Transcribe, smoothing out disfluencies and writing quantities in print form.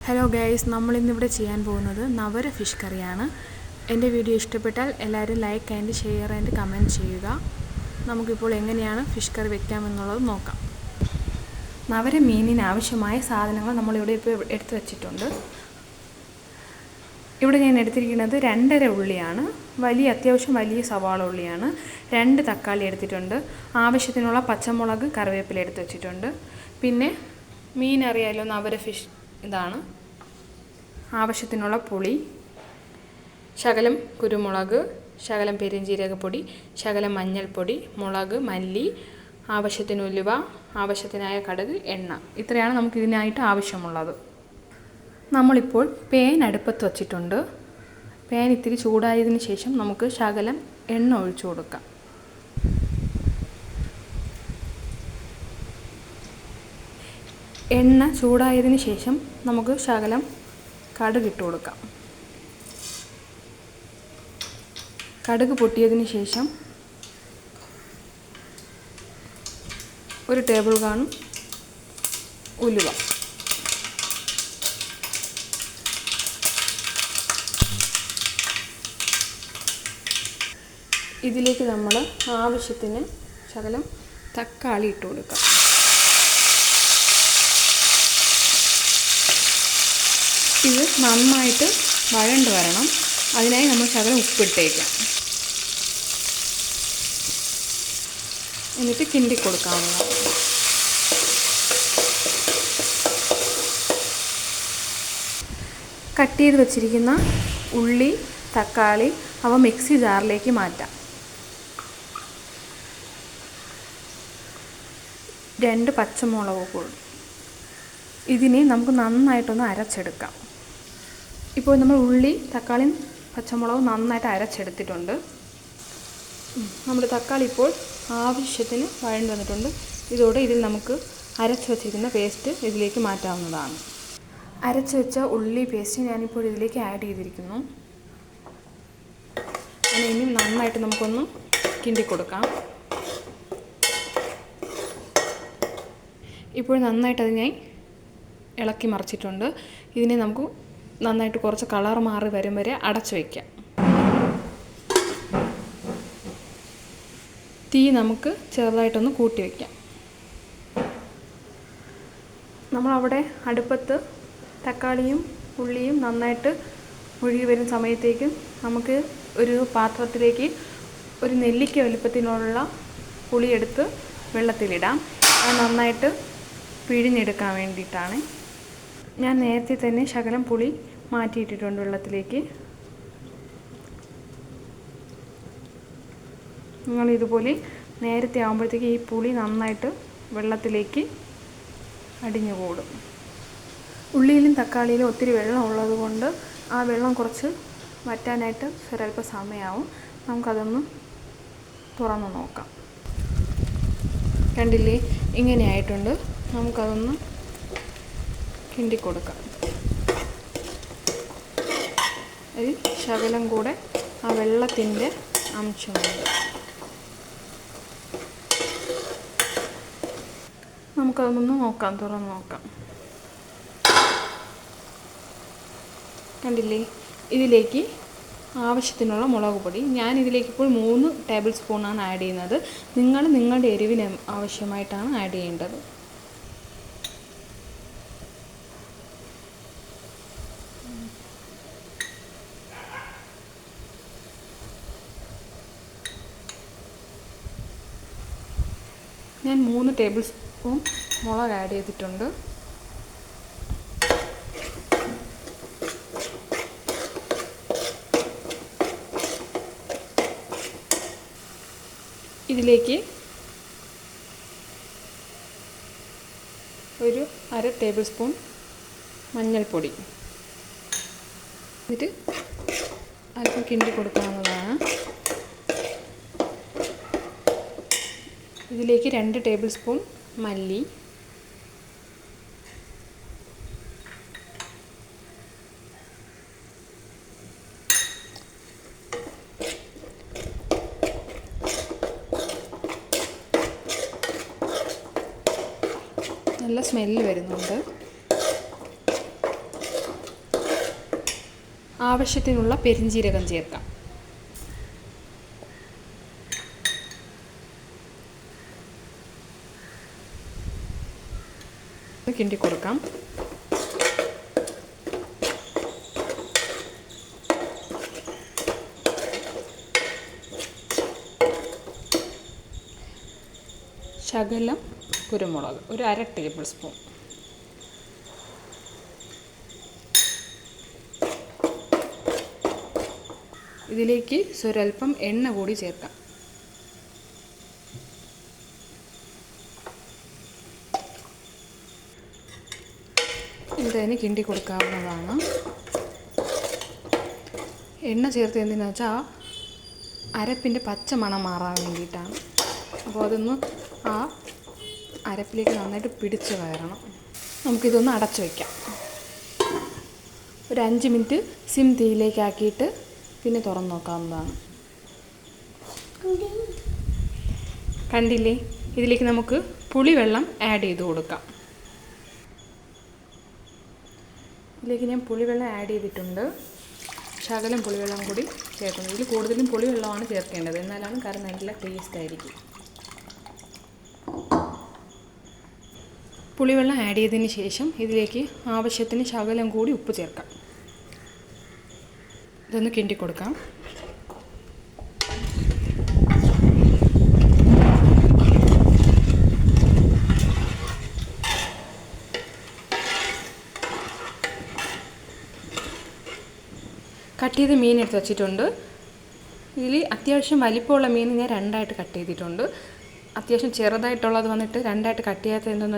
Hello guys, നമ്മളിന്നിവിടെ ചെയ്യാൻ പോകുന്നത് Navara fish കറിയാണ്. എൻ്റെ വീഡിയോ ഇഷ്ടപ്പെട്ടാൽ എല്ലാവരും like and share and comment ചെയ്യുക. നമുക്കിപ്പോൾ എങ്ങനെയാണ് ഫിഷ് കറി വെക്കാമെന്നുള്ളത് നോക്കാം. നവര മീനിന് ആവശ്യമായ സാധനങ്ങൾ നമ്മളിവിടെ ഇപ്പോൾ എടുത്തു വച്ചിട്ടുണ്ട്. ഇവിടെ ഞാൻ എടുത്തിരിക്കുന്നത് 2.5 ഉള്ളിയാണ്. അത്യാവശ്യം വലിയ സവാള ഉള്ളിയാണ്. 2 തക്കാളി എടുത്തിട്ടുണ്ട്. ആവശ്യത്തിനുള്ള പച്ചമുളക്, കറിവേപ്പില എടുത്ത് വെച്ചിട്ടുണ്ട്. പിന്നെ മീൻ അറിയാമല്ലോ, നവര ഫിഷ് ഇതാണ്. ആവശ്യത്തിനുള്ള പുളി, ശകലം കുരുമുളക്, ശകലം പെരുംജീരകപ്പൊടി, ശകലം മഞ്ഞൾപ്പൊടി, മുളക്, മല്ലി, ആവശ്യത്തിന് ഉലുവ, ആവശ്യത്തിനായ കടുക്, എണ്ണ. ഇത്രയാണ് നമുക്കിതിനായിട്ട് ആവശ്യമുള്ളത്. നമ്മളിപ്പോൾ പാൻ അടുപ്പത്ത് വച്ചിട്ടുണ്ട്. പാൻ ഇത്തിരി ചൂടായതിന് ശേഷം നമുക്ക് ശകലം എണ്ണ ഒഴിച്ചു കൊടുക്കാം. എണ്ണ ചൂടായതിന് ശേഷം നമുക്ക് ശകലം കടുക് ഇട്ട് കൊടുക്കാം. കടുക് പൊട്ടിയതിന് ശേഷം 1 ടേബിൾ സ്പൂൺ ഉലുവ, ഇതിലേക്ക് നമ്മൾ ആവശ്യത്തിന് ശകലം തക്കാളി ഇട്ട് കൊടുക്കാം. ഇത് നന്നായിട്ട് വഴണ്ട് വരണം. അതിനായി നമ്മൾ ശകലം ഉപ്പിട്ടേക്കാം. എന്നിട്ട് കിണ്ടി കൊടുക്കാവുന്നതാണ്. കട്ട് ചെയ്ത് വെച്ചിരിക്കുന്ന ഉള്ളി, തക്കാളി അവ മിക്സി ജാറിലേക്ക് മാറ്റാം. 2 പച്ചമുളക് കൂടി. ഇതിനെ നമുക്ക് നന്നായിട്ടൊന്ന് അരച്ചെടുക്കാം. ഇപ്പോൾ നമ്മൾ ഉള്ളി, തക്കാളിയും പച്ചമുളകും നന്നായിട്ട് അരച്ചെടുത്തിട്ടുണ്ട്. നമ്മുടെ തക്കാളി ഇപ്പോൾ ആവശ്യത്തിന് വഴണ്ട് വന്നിട്ടുണ്ട്. ഇതോടെ ഇതിൽ നമുക്ക് അരച്ച് വച്ചിരിക്കുന്ന പേസ്റ്റ് ഇതിലേക്ക് മാറ്റാവുന്നതാണ്. അരച്ച് വെച്ച ഉള്ളി പേസ്റ്റ് ഞാനിപ്പോൾ ഇതിലേക്ക് ആഡ് ചെയ്തിരിക്കുന്നു. ഇനി നന്നായിട്ട് നമുക്കൊന്ന് കിണ്ടി കൊടുക്കാം. ഇപ്പോൾ നന്നായിട്ട് അത് ഞാൻ ഇളക്കി മറിച്ചിട്ടുണ്ട്. ഇതിനെ നമുക്ക് നന്നായിട്ട് കുറച്ച് കളർ മാറി വരും വരെ അടച്ചു വയ്ക്കാം. തീ നമുക്ക് ചെറുതായിട്ടൊന്ന് കൂട്ടി വയ്ക്കാം. നമ്മളവിടെ അടുപ്പത്ത് തക്കാളിയും ഉള്ളിയും നന്നായിട്ട് ഒഴുകി വരുന്ന സമയത്തേക്കും നമുക്ക് ഒരു പാത്രത്തിലേക്ക് ഒരു നെല്ലിക്ക വലുപ്പത്തിനുള്ള പുളിയെടുത്ത് വെള്ളത്തിലിടാം. അത് നന്നായിട്ട് പിഴിഞ്ഞെടുക്കാൻ വേണ്ടിയിട്ടാണ്. ഞാൻ നേരത്തെ തന്നെ ശകലം പുളി മാറ്റിയിട്ടിട്ടുണ്ട് വെള്ളത്തിലേക്ക്. നിങ്ങളിതുപോലെ നേരത്തെ ആകുമ്പോഴത്തേക്ക് ഈ പുളി നന്നായിട്ട് വെള്ളത്തിലേക്ക് അടിഞ്ഞു കൂടും. ഉള്ളിയിലും തക്കാളിയിലും ഒത്തിരി വെള്ളം ഉള്ളത് കൊണ്ട് ആ വെള്ളം കുറച്ച് വറ്റാനായിട്ട് ഒരല്പം സമയമാവും. നമുക്കതൊന്ന് തുറന്ന് നോക്കാം. കണ്ടില്ലേ, ഇങ്ങനെ ആയിട്ടുണ്ട്. നമുക്കതൊന്ന് കിണ്ടി കൊടുക്കാം. അതിൽ ശകലം കൂടെ ആ വെള്ളത്തിൻ്റെ അംശമുണ്ട്. നമുക്കതൊന്ന് നോക്കാം, തുറന്ന് നോക്കാം. കണ്ടില്ലേ, ഇതിലേക്ക് ആവശ്യത്തിനുള്ള മുളക് പൊടി. ഞാൻ ഇതിലേക്ക് ഇപ്പോൾ 3 ടേബിൾ സ്പൂണാണ് ആഡ് ചെയ്യുന്നത്. നിങ്ങൾ നിങ്ങളുടെ എരിവിന് ആവശ്യമായിട്ടാണ് ആഡ് ചെയ്യേണ്ടത്. ഞാൻ 3 ടേബിൾ സ്പൂൺ മുളക് ആഡ് ചെയ്തിട്ടുണ്ട്. ഇതിലേക്ക് ഒരു 1/2 ടേബിൾ സ്പൂൺ മഞ്ഞൾപ്പൊടി. എന്നിട്ട് അല്പം കിണ്ടി കൊടുക്കാവുന്നതാണ്. ഇതിലേക്ക് 2 ടേബിൾ സ്പൂൺ മല്ലി, നല്ല സ്മെല്ല് വരുന്നുണ്ട്. ആവശ്യത്തിനുള്ള പെരിഞ്ജീരകം ചേർക്കാം. കിണ്ടി കൊടുക്കാം. ശകലം കുരുമുളക്, ഒരു 1/2 ടേബിൾ സ്പൂൺ. ഇതിലേക്ക് സ്വരൽപ്പം എണ്ണ കൂടി ചേർക്കാം. ഇതിന് കിണ്ടി കൊടുക്കാവുന്നതാണ്. എണ്ണ ചേർത്ത് എന്തിനാണെന്ന് വെച്ചാൽ അരപ്പിൻ്റെ പച്ച മണം മാറാൻ വേണ്ടിയിട്ടാണ്. അപ്പോൾ അതൊന്ന് ആ അരപ്പിലേക്ക് നന്നായിട്ട് പിടിച്ച് കയറണം. നമുക്കിതൊന്ന് അടച്ചു വയ്ക്കാം. ഒരു 5 മിനിറ്റ് സിം തീയിലേക്കാക്കിയിട്ട് പിന്നെ തുറന്ന് നോക്കാവുന്നതാണ്. കണ്ടില്ലേ? ഇതിലേക്ക് നമുക്ക് പുളിവെള്ളം ആഡ് ചെയ്ത് കൊടുക്കാം. ഇതിലേക്ക് ഞാൻ പുളിവെള്ളം ആഡ് ചെയ്തിട്ടുണ്ട്. ശകലം പുളിവെള്ളം കൂടി ചേർക്കുന്നത്. ഇതിൽ കൂടുതലും പുളിവെള്ളമാണ് ചേർക്കേണ്ടത്, എന്നാലാണ് കറി നല്ല ടേസ്റ്റ് ആയിരിക്കും. പുളിവെള്ളം ആഡ് ചെയ്തതിന് ശേഷം ഇതിലേക്ക് ആവശ്യത്തിന് ശകലം കൂടി ഉപ്പ് ചേർക്കാം. ഇതൊന്ന് കിണ്ടി കൊടുക്കാം. കട്ട് ചെയ്ത് മീൻ എടുത്ത് വച്ചിട്ടുണ്ട്. ഇതിൽ അത്യാവശ്യം വലിപ്പമുള്ള മീൻ ഞാൻ 2ആയിട്ട് കട്ട് ചെയ്തിട്ടുണ്ട്. അത്യാവശ്യം ചെറുതായിട്ടുള്ളത് വന്നിട്ട് 2ആയിട്ട് കട്ട് ചെയ്യാത്തത് എന്തെന്ന്